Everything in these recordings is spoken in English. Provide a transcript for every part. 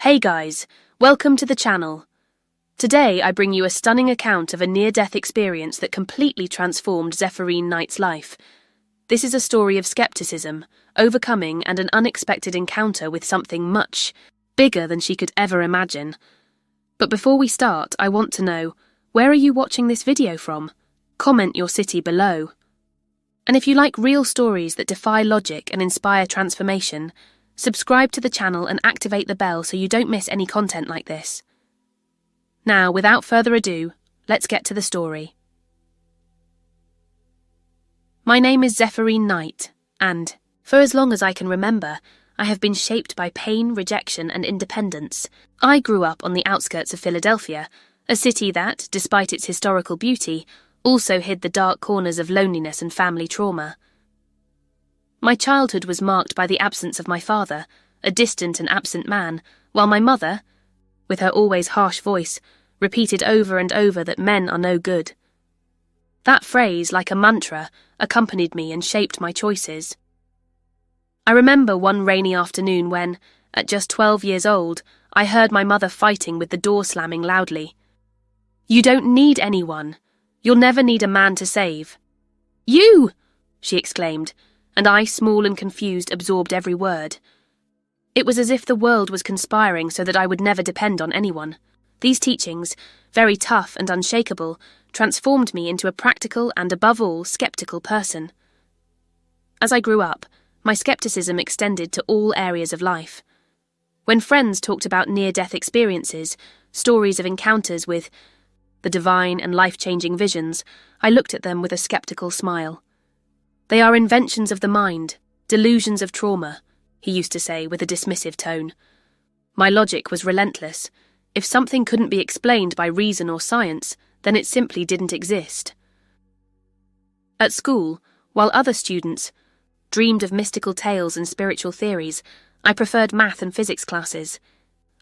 Hey guys, welcome to the channel. Today I bring you a stunning account of a near-death experience that completely transformed Zephyrine Knight's life. This is a story of skepticism, overcoming, and an unexpected encounter with something much bigger than she could ever imagine. But before we start, I want to know, where are you watching this video from? Comment your city below. And if you like real stories that defy logic and inspire transformation, subscribe to the channel and activate the bell so you don't miss any content like this. Now, without further ado, let's get to the story. My name is Zephyrine Knight, and, for as long as I can remember, I have been shaped by pain, rejection, and independence. I grew up on the outskirts of Philadelphia, a city that, despite its historical beauty, also hid the dark corners of loneliness and family trauma. My childhood was marked by the absence of my father, a distant and absent man, while my mother, with her always harsh voice, repeated over and over that men are no good. That phrase, like a mantra, accompanied me and shaped my choices. I remember one rainy afternoon when, at just 12 years old, I heard my mother fighting with the door slamming loudly. "You don't need anyone. You'll never need a man to save." "You!" she exclaimed, and I, small and confused, absorbed every word. It was as if the world was conspiring so that I would never depend on anyone. These teachings, very tough and unshakable, transformed me into a practical and, above all, skeptical person. As I grew up, my skepticism extended to all areas of life. When friends talked about near-death experiences, stories of encounters with the divine and life-changing visions, I looked at them with a skeptical smile. "They are inventions of the mind, delusions of trauma," he used to say with a dismissive tone. My logic was relentless. If something couldn't be explained by reason or science, then it simply didn't exist. At school, while other students dreamed of mystical tales and spiritual theories, I preferred math and physics classes.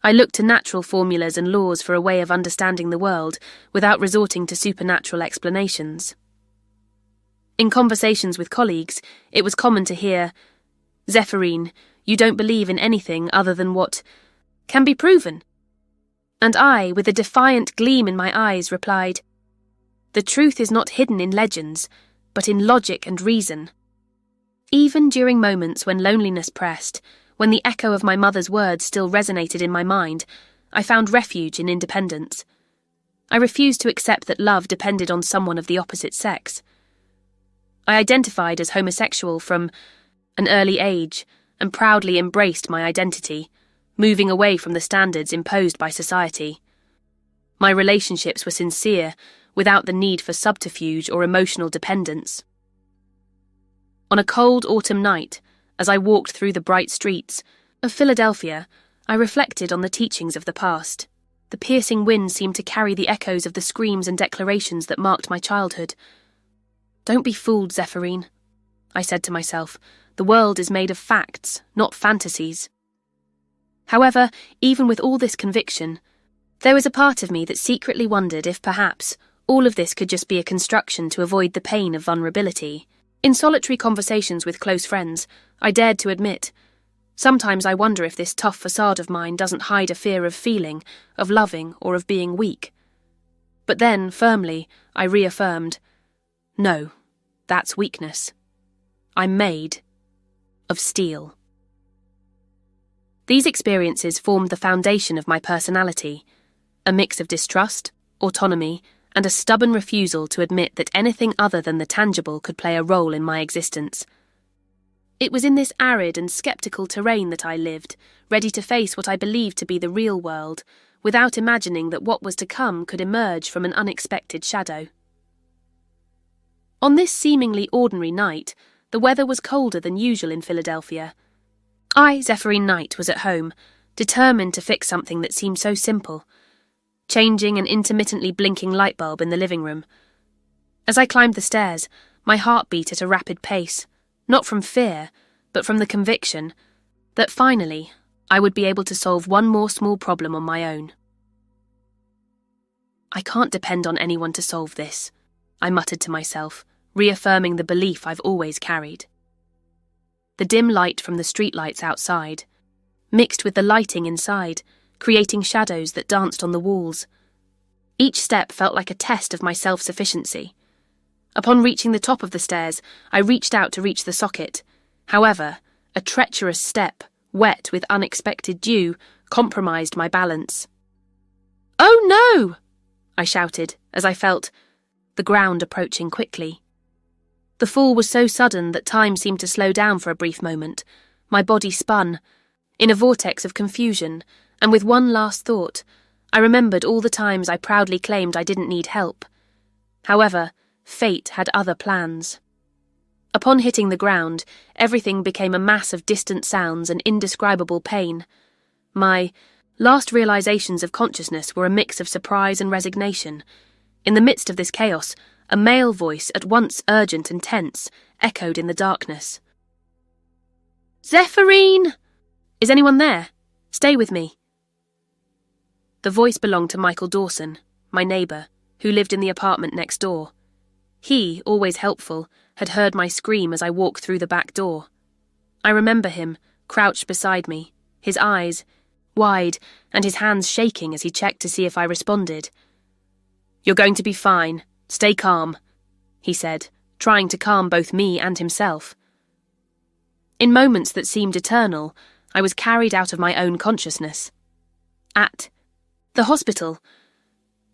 I looked to natural formulas and laws for a way of understanding the world without resorting to supernatural explanations. In conversations with colleagues, it was common to hear, "Zephyrine, you don't believe in anything other than what can be proven." And I, with a defiant gleam in my eyes, replied, "The truth is not hidden in legends, but in logic and reason." Even during moments when loneliness pressed, when the echo of my mother's words still resonated in my mind, I found refuge in independence. I refused to accept that love depended on someone of the opposite sex. I identified as homosexual from an early age and proudly embraced my identity, moving away from the standards imposed by society. My relationships were sincere, without the need for subterfuge or emotional dependence. On a cold autumn night, as I walked through the bright streets of Philadelphia, I reflected on the teachings of the past. The piercing wind seemed to carry the echoes of the screams and declarations that marked my childhood. "Don't be fooled, Zephyrine," I said to myself. "The world is made of facts, not fantasies." However, even with all this conviction, there was a part of me that secretly wondered if perhaps all of this could just be a construction to avoid the pain of vulnerability. In solitary conversations with close friends, I dared to admit, sometimes I wonder if this tough facade of mine doesn't hide a fear of feeling, of loving, or of being weak. But then, firmly, I reaffirmed, no, that's weakness. I'm made of steel. These experiences formed the foundation of my personality, a mix of distrust, autonomy, and a stubborn refusal to admit that anything other than the tangible could play a role in my existence. It was in this arid and skeptical terrain that I lived, ready to face what I believed to be the real world, without imagining that what was to come could emerge from an unexpected shadow. On this seemingly ordinary night, the weather was colder than usual in Philadelphia. I, Zephyrine Knight, was at home, determined to fix something that seemed so simple, changing an intermittently blinking light bulb in the living room. As I climbed the stairs, my heart beat at a rapid pace, not from fear, but from the conviction that finally I would be able to solve one more small problem on my own. "I can't depend on anyone to solve this," I muttered to myself, reaffirming the belief I've always carried. The dim light from the streetlights outside, mixed with the lighting inside, creating shadows that danced on the walls. Each step felt like a test of my self-sufficiency. Upon reaching the top of the stairs, I reached out to reach the socket. However, a treacherous step, wet with unexpected dew, compromised my balance. "Oh no!" I shouted as I felt the ground approaching quickly. The fall was so sudden that time seemed to slow down for a brief moment. My body spun, in a vortex of confusion, and with one last thought, I remembered all the times I proudly claimed I didn't need help. However, fate had other plans. Upon hitting the ground, everything became a mass of distant sounds and indescribable pain. My last realizations of consciousness were a mix of surprise and resignation. In the midst of this chaos, a male voice, at once urgent and tense, echoed in the darkness. "Zephyrine! Is anyone there? Stay with me." The voice belonged to Michael Dawson, my neighbour, who lived in the apartment next door. He, always helpful, had heard my scream as I walked through the back door. I remember him, crouched beside me, his eyes wide and his hands shaking as he checked to see if I responded. "You're going to be fine. Stay calm," he said, trying to calm both me and himself. In moments that seemed eternal, I was carried out of my own consciousness. At the hospital,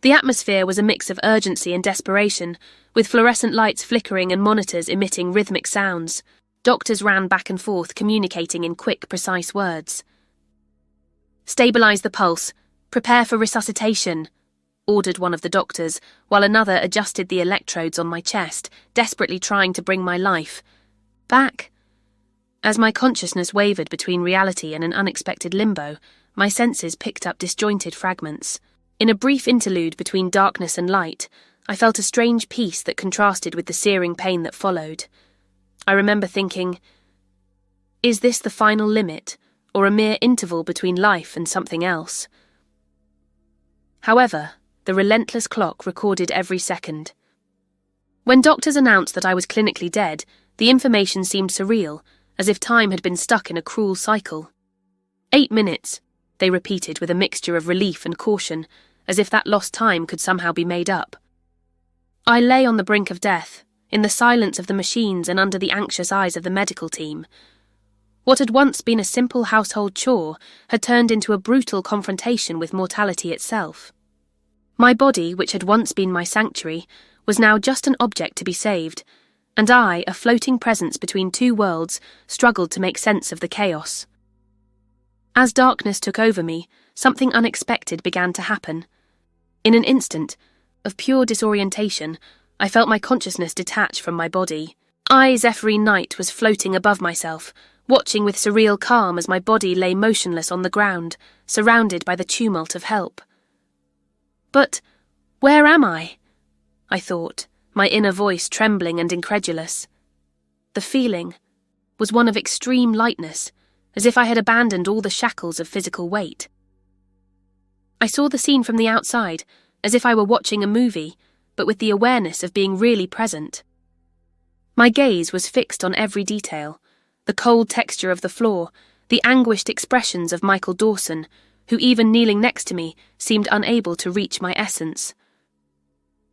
the atmosphere was a mix of urgency and desperation, with fluorescent lights flickering and monitors emitting rhythmic sounds. Doctors ran back and forth, communicating in quick, precise words. "Stabilize the pulse. Prepare for resuscitation," ordered one of the doctors, while another adjusted the electrodes on my chest, desperately trying to bring my life back. As my consciousness wavered between reality and an unexpected limbo, my senses picked up disjointed fragments. In a brief interlude between darkness and light, I felt a strange peace that contrasted with the searing pain that followed. I remember thinking, is this the final limit, or a mere interval between life and something else? However, the relentless clock recorded every second. When doctors announced that I was clinically dead, the information seemed surreal, as if time had been stuck in a cruel cycle. 8 minutes, they repeated with a mixture of relief and caution, as if that lost time could somehow be made up. I lay on the brink of death, in the silence of the machines and under the anxious eyes of the medical team. What had once been a simple household chore had turned into a brutal confrontation with mortality itself. My body, which had once been my sanctuary, was now just an object to be saved, and I, a floating presence between two worlds, struggled to make sense of the chaos. As darkness took over me, something unexpected began to happen. In an instant, of pure disorientation, I felt my consciousness detach from my body. I, Zephyrine Knight, was floating above myself, watching with surreal calm as my body lay motionless on the ground, surrounded by the tumult of help. But where am I? I thought, my inner voice trembling and incredulous. The feeling was one of extreme lightness, as if I had abandoned all the shackles of physical weight. I saw the scene from the outside, as if I were watching a movie, but with the awareness of being really present. My gaze was fixed on every detail, the cold texture of the floor, the anguished expressions of Michael Dawson, who even kneeling next to me seemed unable to reach my essence.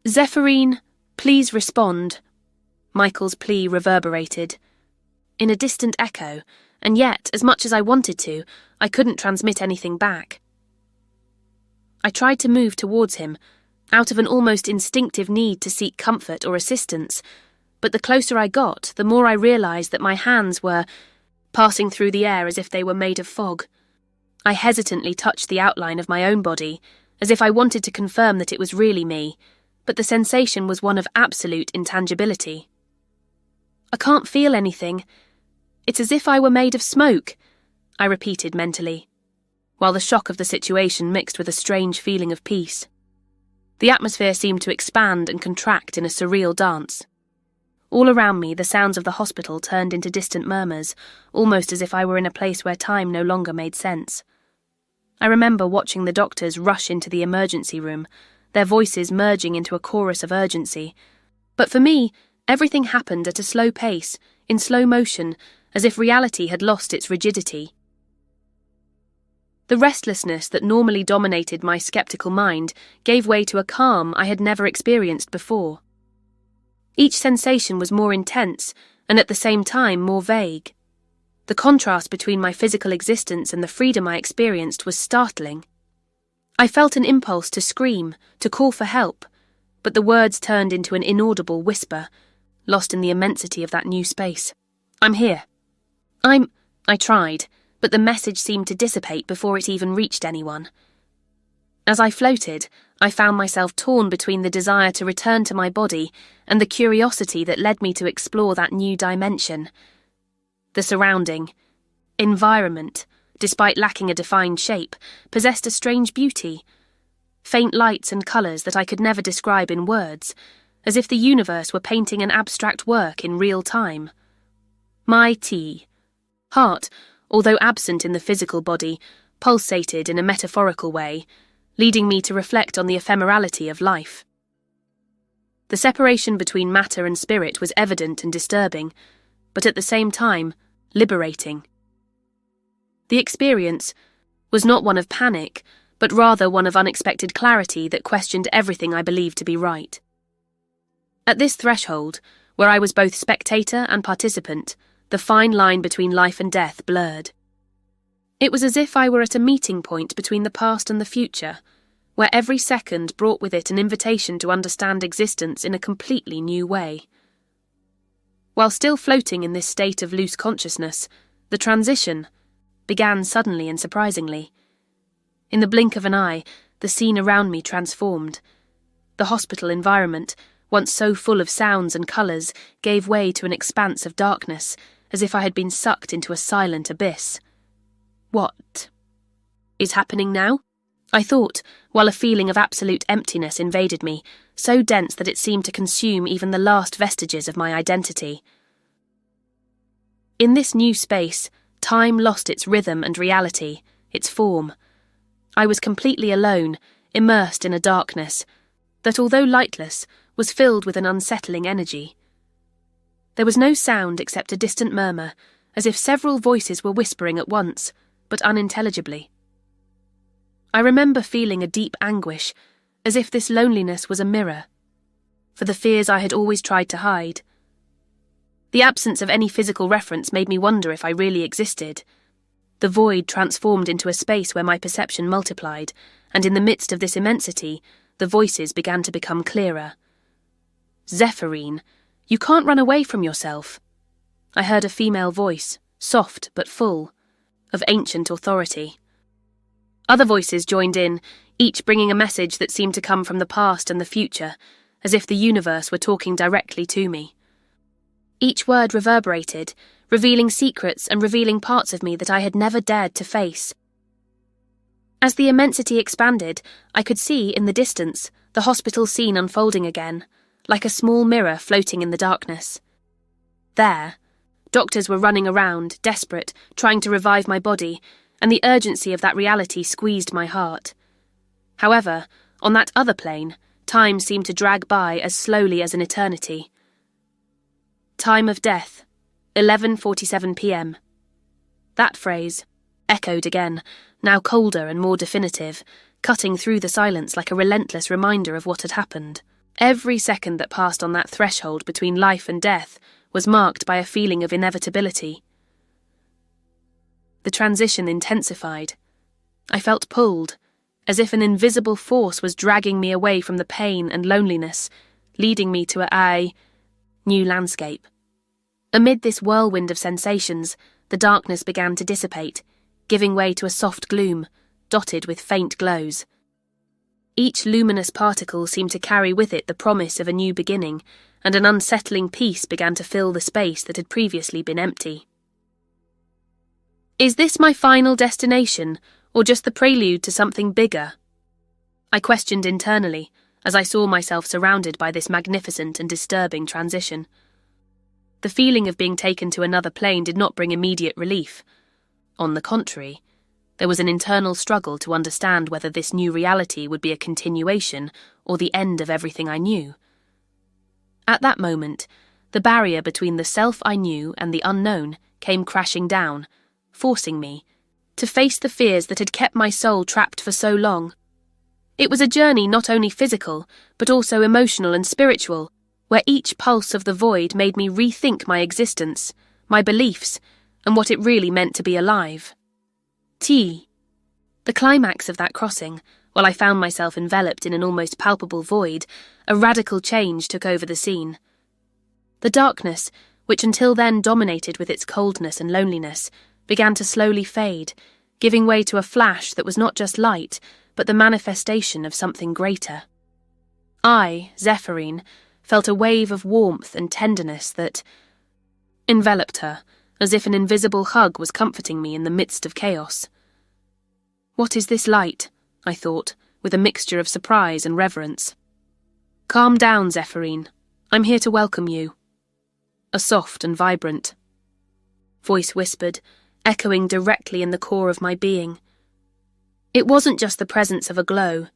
"Zephyrine, please respond," Michael's plea reverberated. In a distant echo, and yet, as much as I wanted to, I couldn't transmit anything back. I tried to move towards him, out of an almost instinctive need to seek comfort or assistance, but the closer I got, the more I realized that my hands were passing through the air as if they were made of fog. I hesitantly touched the outline of my own body, as if I wanted to confirm that it was really me, but the sensation was one of absolute intangibility. "I can't feel anything. It's as if I were made of smoke," I repeated mentally, while the shock of the situation mixed with a strange feeling of peace. The atmosphere seemed to expand and contract in a surreal dance. All around me, the sounds of the hospital turned into distant murmurs, almost as if I were in a place where time no longer made sense. I remember watching the doctors rush into the emergency room, their voices merging into a chorus of urgency. But for me, everything happened at a slow pace, in slow motion, as if reality had lost its rigidity. The restlessness that normally dominated my skeptical mind gave way to a calm I had never experienced before. Each sensation was more intense and at the same time more vague. The contrast between my physical existence and the freedom I experienced was startling. I felt an impulse to scream, to call for help, but the words turned into an inaudible whisper, lost in the immensity of that new space. "I'm here." I tried, but the message seemed to dissipate before it even reached anyone. As I floated, I found myself torn between the desire to return to my body and the curiosity that led me to explore that new dimension. The surrounding environment, despite lacking a defined shape, possessed a strange beauty. Faint lights and colours that I could never describe in words, as if the universe were painting an abstract work in real time. My heart, although absent in the physical body, pulsated in a metaphorical way, leading me to reflect on the ephemerality of life. The separation between matter and spirit was evident and disturbing, but at the same time, liberating. The experience was not one of panic, but rather one of unexpected clarity that questioned everything I believed to be right. At this threshold, where I was both spectator and participant, the fine line between life and death blurred. It was as if I were at a meeting point between the past and the future, where every second brought with it an invitation to understand existence in a completely new way. While still floating in this state of loose consciousness, the transition began suddenly and surprisingly. In the blink of an eye, the scene around me transformed. The hospital environment, once so full of sounds and colours, gave way to an expanse of darkness, as if I had been sucked into a silent abyss. What is happening now? I thought, while a feeling of absolute emptiness invaded me, so dense that it seemed to consume even the last vestiges of my identity. In this new space, time lost its rhythm and reality, its form. I was completely alone, immersed in a darkness that, although lightless, was filled with an unsettling energy. There was no sound except a distant murmur, as if several voices were whispering at once, but unintelligibly. I remember feeling a deep anguish, as if this loneliness was a mirror, for the fears I had always tried to hide. The absence of any physical reference made me wonder if I really existed. The void transformed into a space where my perception multiplied, and in the midst of this immensity, the voices began to become clearer. "Zephyrine, you can't run away from yourself." I heard a female voice, soft but full, of ancient authority. Other voices joined in, each bringing a message that seemed to come from the past and the future, as if the universe were talking directly to me. Each word reverberated, revealing secrets and revealing parts of me that I had never dared to face. As the immensity expanded, I could see, in the distance, the hospital scene unfolding again, like a small mirror floating in the darkness. There, doctors were running around, desperate, trying to revive my body, and the urgency of that reality squeezed my heart. However, on that other plane, time seemed to drag by as slowly as an eternity. Time of death, 11:47 p.m. That phrase echoed again, now colder and more definitive, cutting through the silence like a relentless reminder of what had happened. Every second that passed on that threshold between life and death was marked by a feeling of inevitability. The transition intensified. I felt pulled, as if an invisible force was dragging me away from the pain and loneliness, leading me to a new landscape. Amid this whirlwind of sensations, the darkness began to dissipate, giving way to a soft gloom, dotted with faint glows. Each luminous particle seemed to carry with it the promise of a new beginning, and an unsettling peace began to fill the space that had previously been empty. Is this my final destination, or just the prelude to something bigger? I questioned internally, as I saw myself surrounded by this magnificent and disturbing transition. The feeling of being taken to another plane did not bring immediate relief. On the contrary, there was an internal struggle to understand whether this new reality would be a continuation or the end of everything I knew. At that moment, the barrier between the self I knew and the unknown came crashing down, forcing me, to face the fears that had kept my soul trapped for so long. It was a journey not only physical, but also emotional and spiritual, where each pulse of the void made me rethink my existence, my beliefs, and what it really meant to be alive. The climax of that crossing, while I found myself enveloped in an almost palpable void, a radical change took over the scene. The darkness, which until then dominated with its coldness and loneliness, began to slowly fade, giving way to a flash that was not just light, but the manifestation of something greater. I, Zephyrine, felt a wave of warmth and tenderness that enveloped her, as if an invisible hug was comforting me in the midst of chaos. "What is this light?" I thought, with a mixture of surprise and reverence. "Calm down, Zephyrine. I'm here to welcome you." A soft and vibrant voice whispered, echoing directly in the core of my being. It wasn't just the presence of a glow.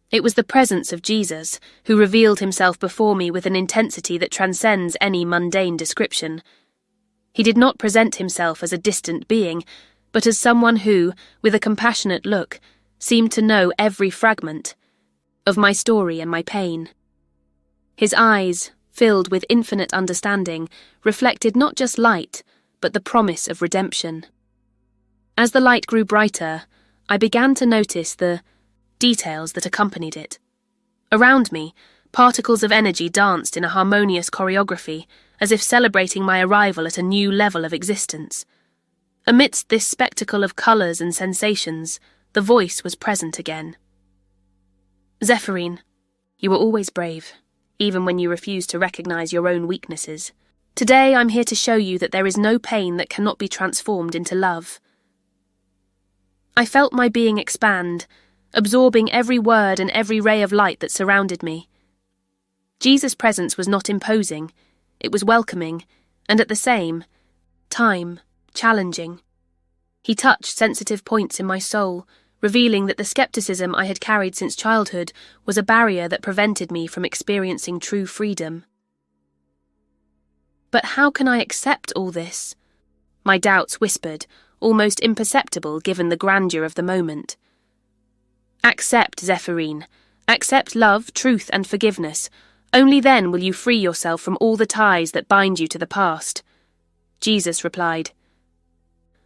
It was the presence of Jesus, who revealed himself before me with an intensity that transcends any mundane description. He did not present himself as a distant being, but as someone who, with a compassionate look, seemed to know every fragment of my story and my pain. His eyes, filled with infinite understanding, reflected not just light, but the promise of redemption. As the light grew brighter, I began to notice the details that accompanied it. Around me, particles of energy danced in a harmonious choreography, as if celebrating my arrival at a new level of existence. Amidst this spectacle of colours and sensations, the voice was present again. "Zephyrine, you were always brave, even when you refused to recognise your own weaknesses. Today I'm here to show you that there is no pain that cannot be transformed into love." I felt my being expand, absorbing every word and every ray of light that surrounded me. Jesus' presence was not imposing, it was welcoming, and at the same time, challenging. He touched sensitive points in my soul, revealing that the skepticism I had carried since childhood was a barrier that prevented me from experiencing true freedom. But how can I accept all this? My doubts whispered, almost imperceptible given the grandeur of the moment. Accept, Zephyrine. Accept love, truth, and forgiveness. Only then will you free yourself from all the ties that bind you to the past. Jesus replied,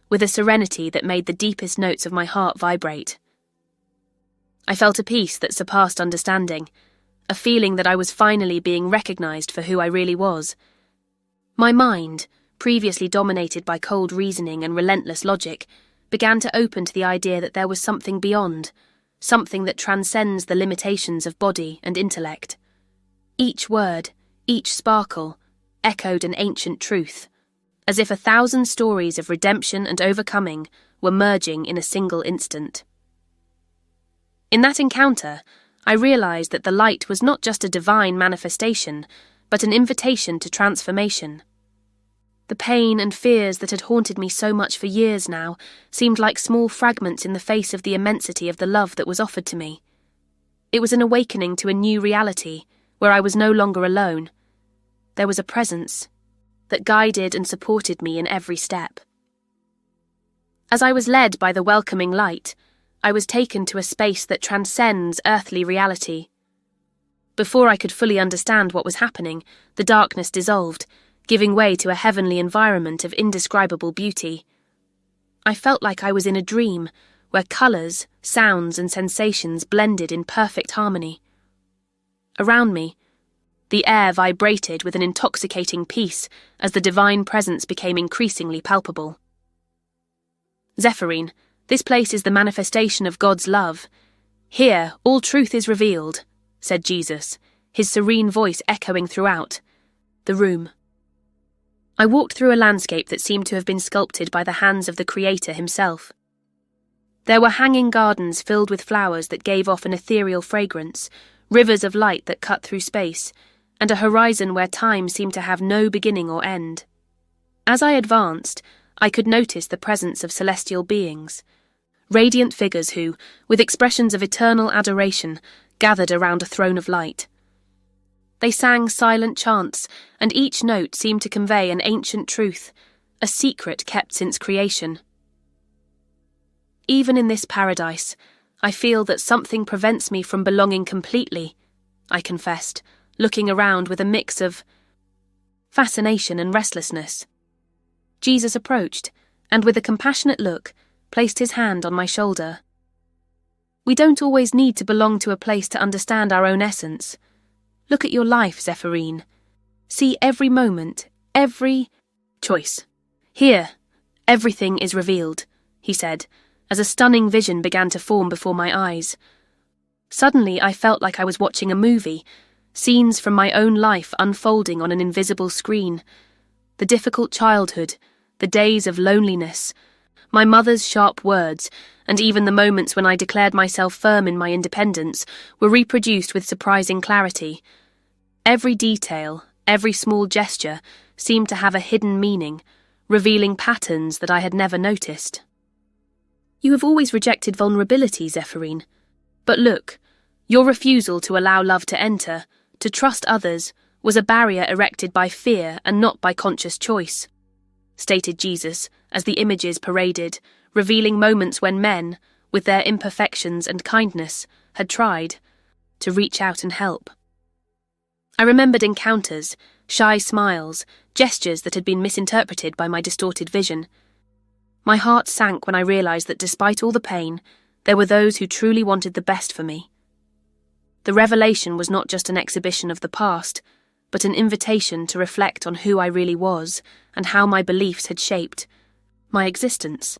with a serenity that made the deepest notes of my heart vibrate. I felt a peace that surpassed understanding, a feeling that I was finally being recognized for who I really was. My mind, previously dominated by cold reasoning and relentless logic, began to open to the idea that there was something beyond, something that transcends the limitations of body and intellect. Each word, each sparkle, echoed an ancient truth, as if 1,000 stories of redemption and overcoming were merging in a single instant. In that encounter, I realized that the light was not just a divine manifestation, but an invitation to transformation. The pain and fears that had haunted me so much for years now seemed like small fragments in the face of the immensity of the love that was offered to me. It was an awakening to a new reality, where I was no longer alone. There was a presence that guided and supported me in every step. As I was led by the welcoming light, I was taken to a space that transcends earthly reality. Before I could fully understand what was happening, the darkness dissolved, giving way to a heavenly environment of indescribable beauty. I felt like I was in a dream, where colours, sounds, and sensations blended in perfect harmony. Around me, the air vibrated with an intoxicating peace as the divine presence became increasingly palpable. Zephyrine, this place is the manifestation of God's love. Here, all truth is revealed, said Jesus, his serene voice echoing throughout the room. I walked through a landscape that seemed to have been sculpted by the hands of the Creator himself. There were hanging gardens filled with flowers that gave off an ethereal fragrance, rivers of light that cut through space, and a horizon where time seemed to have no beginning or end. As I advanced, I could notice the presence of celestial beings, radiant figures who, with expressions of eternal adoration, gathered around a throne of light. They sang silent chants, and each note seemed to convey an ancient truth, a secret kept since creation. Even in this paradise, I feel that something prevents me from belonging completely, I confessed, looking around with a mix of fascination and restlessness. Jesus approached, and with a compassionate look, placed his hand on my shoulder. We don't always need to belong to a place to understand our own essence. Look at your life, Zephyrine. See every moment, every choice. Here, everything is revealed, he said, as a stunning vision began to form before my eyes. Suddenly I felt like I was watching a movie, scenes from my own life unfolding on an invisible screen. The difficult childhood, the days of loneliness, my mother's sharp words, and even the moments when I declared myself firm in my independence were reproduced with surprising clarity. Every detail, every small gesture seemed to have a hidden meaning, revealing patterns that I had never noticed. You have always rejected vulnerability, Zephyrine. But look, your refusal to allow love to enter, to trust others, was a barrier erected by fear and not by conscious choice, stated Jesus as the images paraded, revealing moments when men, with their imperfections and kindness, had tried to reach out and help. I remembered encounters, shy smiles, gestures that had been misinterpreted by my distorted vision. My heart sank when I realized that despite all the pain, there were those who truly wanted the best for me. The revelation was not just an exhibition of the past, but an invitation to reflect on who I really was and how my beliefs had shaped my existence.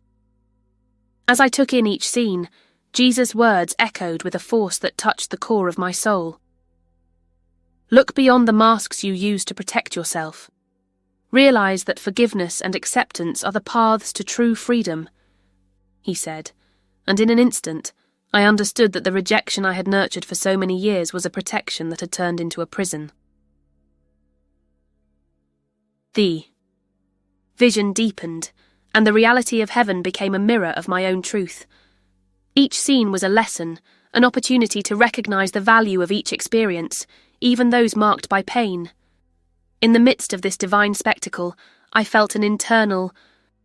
As I took in each scene, Jesus' words echoed with a force that touched the core of my soul. Look beyond the masks you use to protect yourself. Realize that forgiveness and acceptance are the paths to true freedom, he said, and in an instant, I understood that the rejection I had nurtured for so many years was a protection that had turned into a prison. The vision deepened, and the reality of heaven became a mirror of my own truth. Each scene was a lesson, an opportunity to recognize the value of each experience, even those marked by pain. In the midst of this divine spectacle, I felt an internal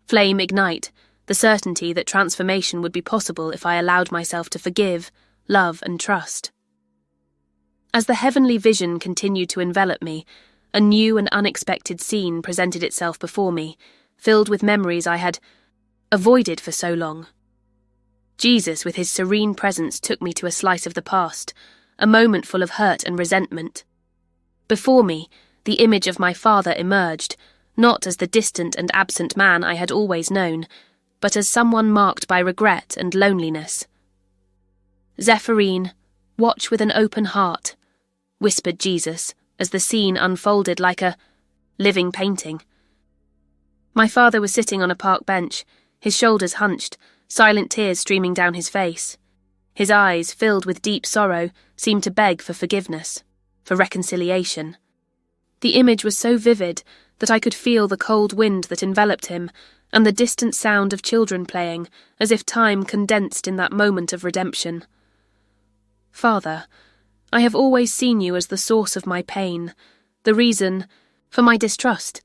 flame ignite, the certainty that transformation would be possible if I allowed myself to forgive, love, and trust. As the heavenly vision continued to envelop me, a new and unexpected scene presented itself before me, filled with memories I had avoided for so long. Jesus, with his serene presence, took me to a slice of the past, a moment full of hurt and resentment. Before me, the image of my father emerged, not as the distant and absent man I had always known, but as someone marked by regret and loneliness. Zephyrine, watch with an open heart, whispered Jesus, as the scene unfolded like a living painting. My father was sitting on a park bench, his shoulders hunched, silent tears streaming down his face. His eyes, filled with deep sorrow, seemed to beg for forgiveness, for reconciliation. The image was so vivid that I could feel the cold wind that enveloped him, and the distant sound of children playing, as if time condensed in that moment of redemption. Father, I have always seen you as the source of my pain, the reason for my distrust.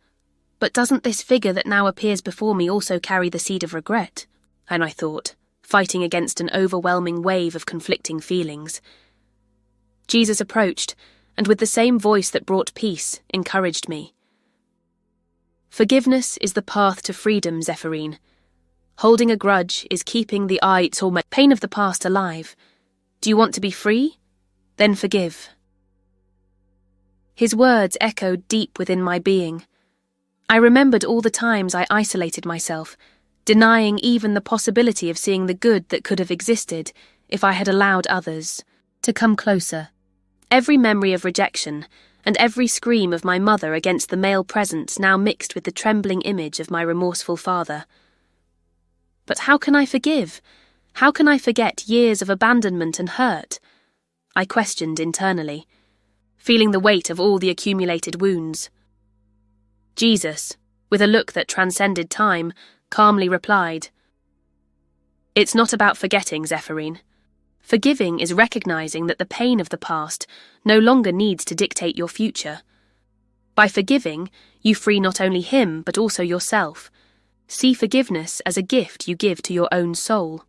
But doesn't this figure that now appears before me also carry the seed of regret? And I thought, fighting against an overwhelming wave of conflicting feelings. Jesus approached, and with the same voice that brought peace, encouraged me. Forgiveness is the path to freedom, Zephyrine. Holding a grudge is keeping the pain of the past alive. Do you want to be free? Then forgive. His words echoed deep within my being. I remembered all the times I isolated myself, denying even the possibility of seeing the good that could have existed if I had allowed others to come closer. Every memory of rejection, and every scream of my mother against the male presence now mixed with the trembling image of my remorseful father. But how can I forgive? How can I forget years of abandonment and hurt? I questioned internally, feeling the weight of all the accumulated wounds. Jesus, with a look that transcended time, calmly replied, "It's not about forgetting, Zephyrine. Forgiving is recognizing that the pain of the past no longer needs to dictate your future. By forgiving, you free not only him but also yourself. See forgiveness as a gift you give to your own soul."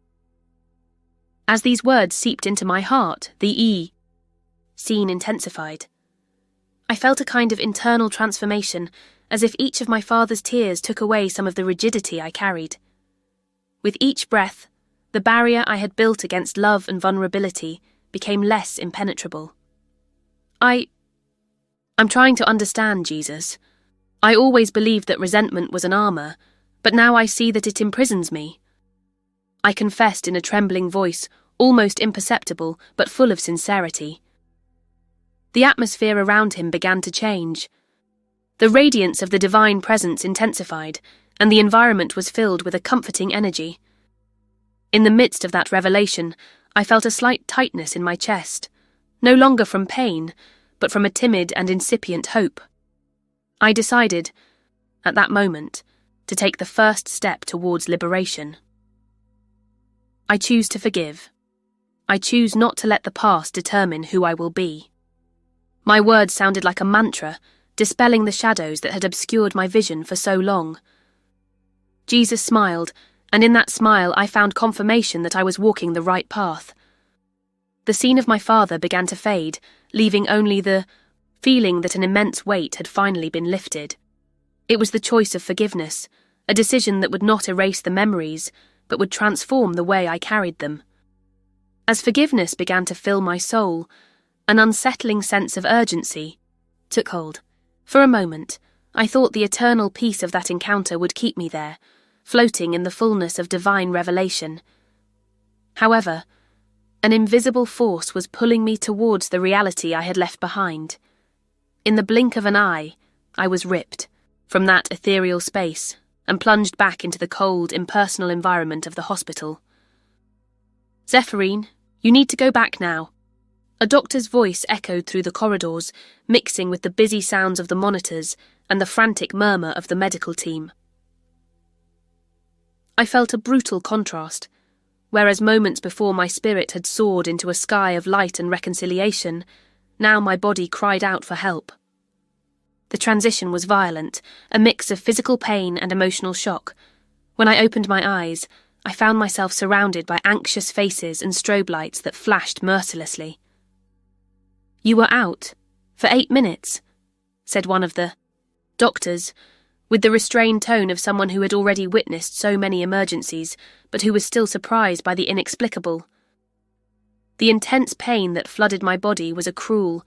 As these words seeped into my heart, the scene intensified. I felt a kind of internal transformation, as if each of my father's tears took away some of the rigidity I carried. With each breath, the barrier I had built against love and vulnerability became less impenetrable. I'm trying to understand, Jesus. I always believed that resentment was an armor, but now I see that it imprisons me. I confessed in a trembling voice, almost imperceptible, but full of sincerity. The atmosphere around him began to change. The radiance of the divine presence intensified, and the environment was filled with a comforting energy. In the midst of that revelation, I felt a slight tightness in my chest, no longer from pain, but from a timid and incipient hope. I decided, at that moment, to take the first step towards liberation. I choose to forgive. I choose not to let the past determine who I will be. My words sounded like a mantra, dispelling the shadows that had obscured my vision for so long. Jesus smiled, and in that smile I found confirmation that I was walking the right path. The scene of my father began to fade, leaving only the feeling that an immense weight had finally been lifted. It was the choice of forgiveness, a decision that would not erase the memories, but would transform the way I carried them. As forgiveness began to fill my soul, an unsettling sense of urgency took hold. For a moment, I thought the eternal peace of that encounter would keep me there, floating in the fullness of divine revelation. However, an invisible force was pulling me towards the reality I had left behind. In the blink of an eye, I was ripped from that ethereal space and plunged back into the cold, impersonal environment of the hospital. Zephyrine, you need to go back now. A doctor's voice echoed through the corridors, mixing with the busy sounds of the monitors and the frantic murmur of the medical team. I felt a brutal contrast. Whereas moments before my spirit had soared into a sky of light and reconciliation, now my body cried out for help. The transition was violent, a mix of physical pain and emotional shock. When I opened my eyes, I found myself surrounded by anxious faces and strobe lights that flashed mercilessly. You were out for 8 minutes, said one of the doctors, with the restrained tone of someone who had already witnessed so many emergencies, but who was still surprised by the inexplicable. The intense pain that flooded my body was a cruel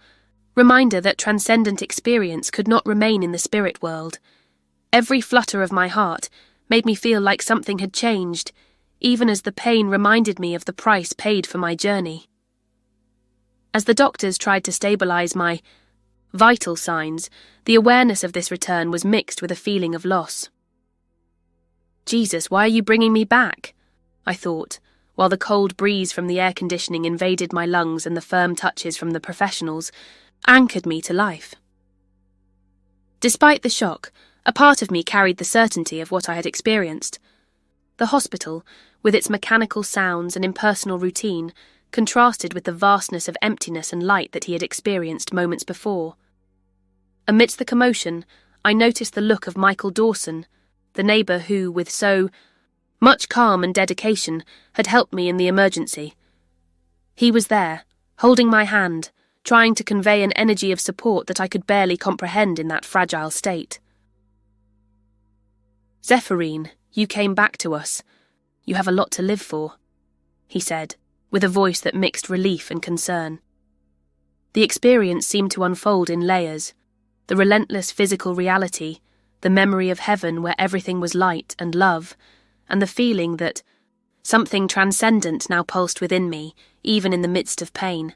reminder that transcendent experience could not remain in the spirit world. Every flutter of my heart made me feel like something had changed, even as the pain reminded me of the price paid for my journey. As the doctors tried to stabilize my vital signs, the awareness of this return was mixed with a feeling of loss. Jesus, why are you bringing me back? I thought, while the cold breeze from the air conditioning invaded my lungs and the firm touches from the professionals anchored me to life. Despite the shock, a part of me carried the certainty of what I had experienced. The hospital, with its mechanical sounds and impersonal routine, contrasted with the vastness of emptiness and light that he had experienced moments before. Amidst the commotion, I noticed the look of Michael Dawson, the neighbour who, with so much calm and dedication, had helped me in the emergency. He was there, holding my hand, trying to convey an energy of support that I could barely comprehend in that fragile state. Zephyrine, you came back to us. You have a lot to live for, he said, with a voice that mixed relief and concern. The experience seemed to unfold in layers, the relentless physical reality, the memory of heaven where everything was light and love, and the feeling that something transcendent now pulsed within me, even in the midst of pain.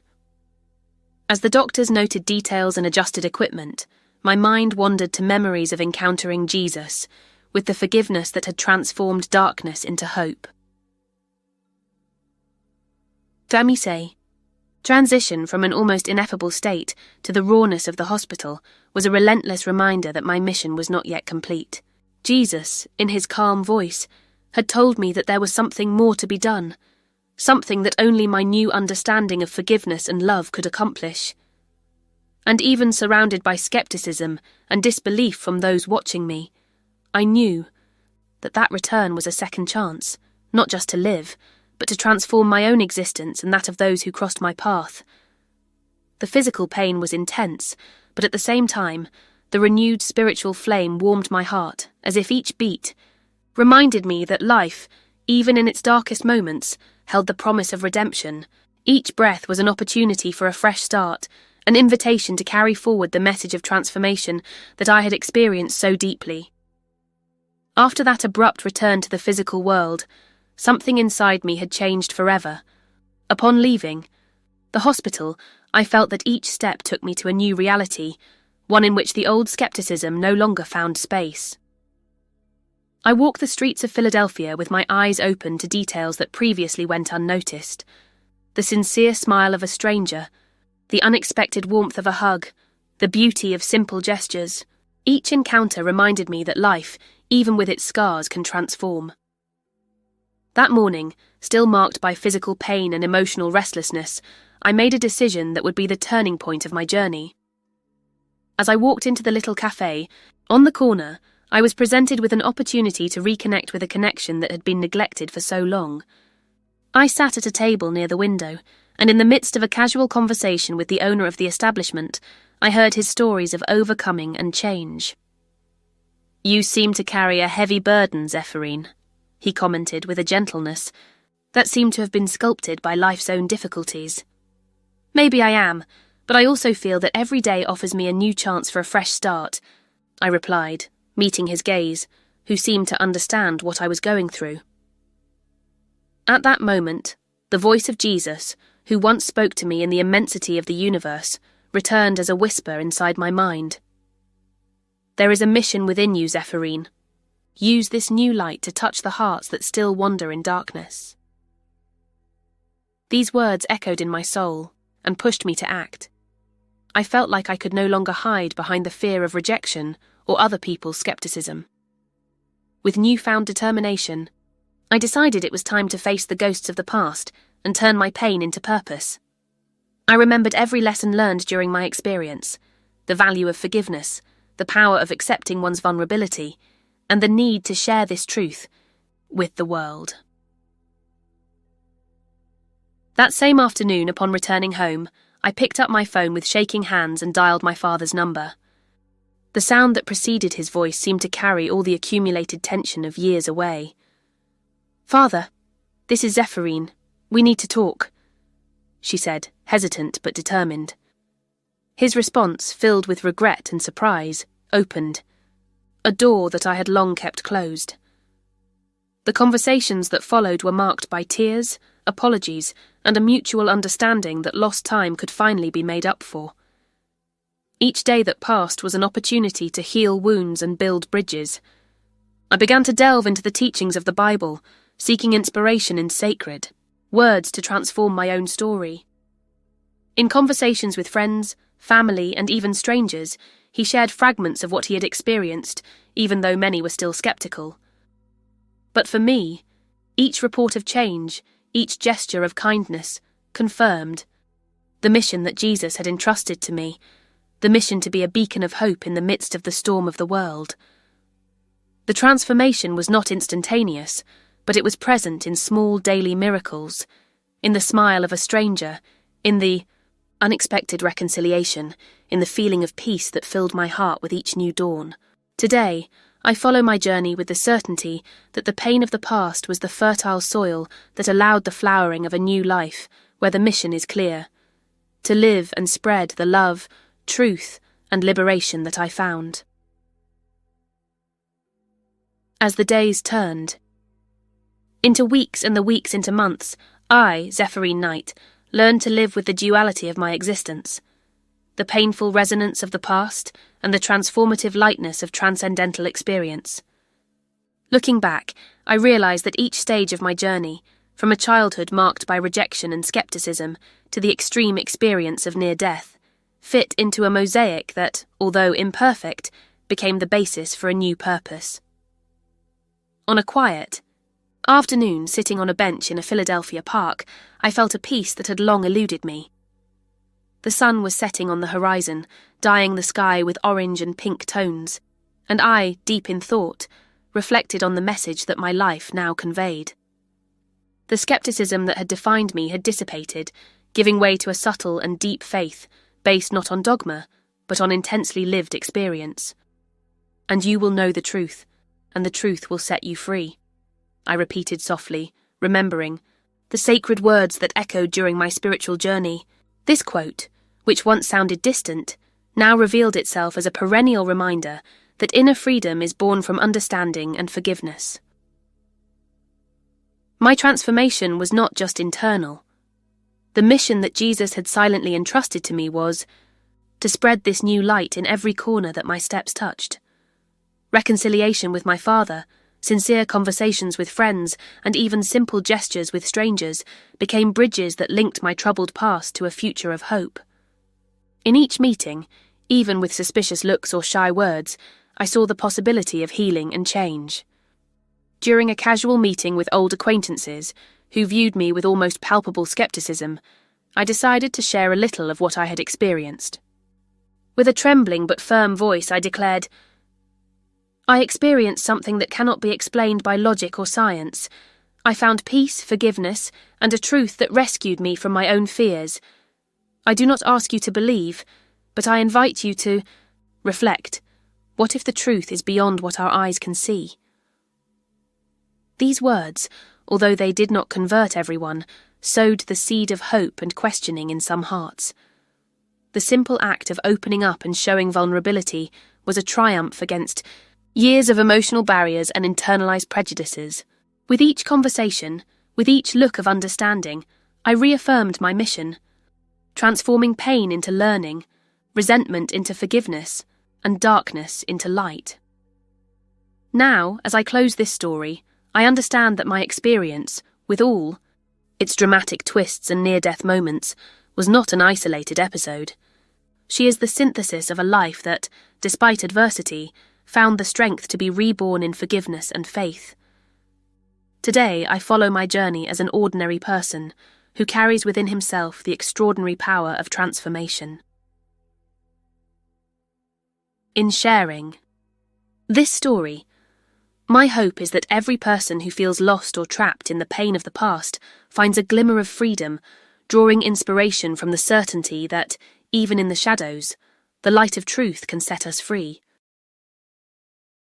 As the doctors noted details and adjusted equipment, my mind wandered to memories of encountering Jesus, with the forgiveness that had transformed darkness into hope. Vermise. Transition from an almost ineffable state to the rawness of the hospital was a relentless reminder that my mission was not yet complete. Jesus, in his calm voice, had told me that there was something more to be done, something that only my new understanding of forgiveness and love could accomplish. And even surrounded by skepticism and disbelief from those watching me, I knew that return was a second chance, not just to live, but to transform my own existence and that of those who crossed my path. The physical pain was intense, but at the same time, the renewed spiritual flame warmed my heart, as if each beat reminded me that life, even in its darkest moments, held the promise of redemption. Each breath was an opportunity for a fresh start, an invitation to carry forward the message of transformation that I had experienced so deeply. After that abrupt return to the physical world, something inside me had changed forever. Upon leaving the hospital, I felt that each step took me to a new reality, one in which the old skepticism no longer found space. I walked the streets of Philadelphia with my eyes open to details that previously went unnoticed. The sincere smile of a stranger, the unexpected warmth of a hug, the beauty of simple gestures. Each encounter reminded me that life, even with its scars, can transform. That morning, still marked by physical pain and emotional restlessness, I made a decision that would be the turning point of my journey. As I walked into the little cafe, on the corner, I was presented with an opportunity to reconnect with a connection that had been neglected for so long. I sat at a table near the window, and in the midst of a casual conversation with the owner of the establishment, I heard his stories of overcoming and change. "You seem to carry a heavy burden, Zephyrine," he commented with a gentleness that seemed to have been sculpted by life's own difficulties. "Maybe I am, but I also feel that every day offers me a new chance for a fresh start," I replied, meeting his gaze, who seemed to understand what I was going through. At that moment, the voice of Jesus, who once spoke to me in the immensity of the universe, returned as a whisper inside my mind. "There is a mission within you, Zephyrine. Use this new light to touch the hearts that still wander in darkness." These words echoed in my soul and pushed me to act. I felt like I could no longer hide behind the fear of rejection or other people's skepticism. With newfound determination, I decided it was time to face the ghosts of the past and turn my pain into purpose. I remembered every lesson learned during my experience, the value of forgiveness, the power of accepting one's vulnerability, and the need to share this truth with the world. That same afternoon, upon returning home, I picked up my phone with shaking hands and dialed my father's number. The sound that preceded his voice seemed to carry all the accumulated tension of years away. "Father, this is Zephyrine. We need to talk," she said, hesitant but determined. His response, filled with regret and surprise, opened a door that I had long kept closed. The conversations that followed were marked by tears, apologies, and a mutual understanding that lost time could finally be made up for. Each day that passed was an opportunity to heal wounds and build bridges. I began to delve into the teachings of the Bible, seeking inspiration in sacred words to transform my own story. In conversations with friends, family, and even strangers, he shared fragments of what he had experienced, even though many were still skeptical. But for me, each report of change, each gesture of kindness, confirmed the mission that Jesus had entrusted to me, the mission to be a beacon of hope in the midst of the storm of the world. The transformation was not instantaneous, but it was present in small daily miracles, in the smile of a stranger, in the unexpected reconciliation, in the feeling of peace that filled my heart with each new dawn. Today, I follow my journey with the certainty that the pain of the past was the fertile soil that allowed the flowering of a new life, where the mission is clear: to live and spread the love, truth, and liberation that I found. As the days turned into weeks and the weeks into months, I, Zephyrine Knight, learned to live with the duality of my existence, the painful resonance of the past and the transformative lightness of transcendental experience. Looking back, I realized that each stage of my journey, from a childhood marked by rejection and skepticism to the extreme experience of near death, fit into a mosaic that, although imperfect, became the basis for a new purpose. On a quiet afternoon, sitting on a bench in a Philadelphia park, I felt a peace that had long eluded me. The sun was setting on the horizon, dyeing the sky with orange and pink tones, and I, deep in thought, reflected on the message that my life now conveyed. The skepticism that had defined me had dissipated, giving way to a subtle and deep faith, based not on dogma, but on intensely lived experience. "And you will know the truth, and the truth will set you free," I repeated softly, remembering the sacred words that echoed during my spiritual journey. This quote, which once sounded distant, now revealed itself as a perennial reminder that inner freedom is born from understanding and forgiveness. My transformation was not just internal. The mission that Jesus had silently entrusted to me was to spread this new light in every corner that my steps touched. Reconciliation with my Father, sincere conversations with friends, and even simple gestures with strangers became bridges that linked my troubled past to a future of hope. In each meeting, even with suspicious looks or shy words, I saw the possibility of healing and change. During a casual meeting with old acquaintances, who viewed me with almost palpable skepticism, I decided to share a little of what I had experienced. With a trembling but firm voice, I declared, "I experienced something that cannot be explained by logic or science. I found peace, forgiveness, and a truth that rescued me from my own fears. I do not ask you to believe, but I invite you to reflect. What if the truth is beyond what our eyes can see?" These words, although they did not convert everyone, sowed the seed of hope and questioning in some hearts. The simple act of opening up and showing vulnerability was a triumph against years of emotional barriers and internalized prejudices. With each conversation, with each look of understanding, I reaffirmed my mission, transforming pain into learning, resentment into forgiveness, and darkness into light. Now, as I close this story, I understand that my experience, with all its dramatic twists and near-death moments, was not an isolated episode. She is the synthesis of a life that, despite adversity, found the strength to be reborn in forgiveness and faith. Today, I follow my journey as an ordinary person who carries within himself the extraordinary power of transformation. In sharing this story, my hope is that every person who feels lost or trapped in the pain of the past finds a glimmer of freedom, drawing inspiration from the certainty that, even in the shadows, the light of truth can set us free.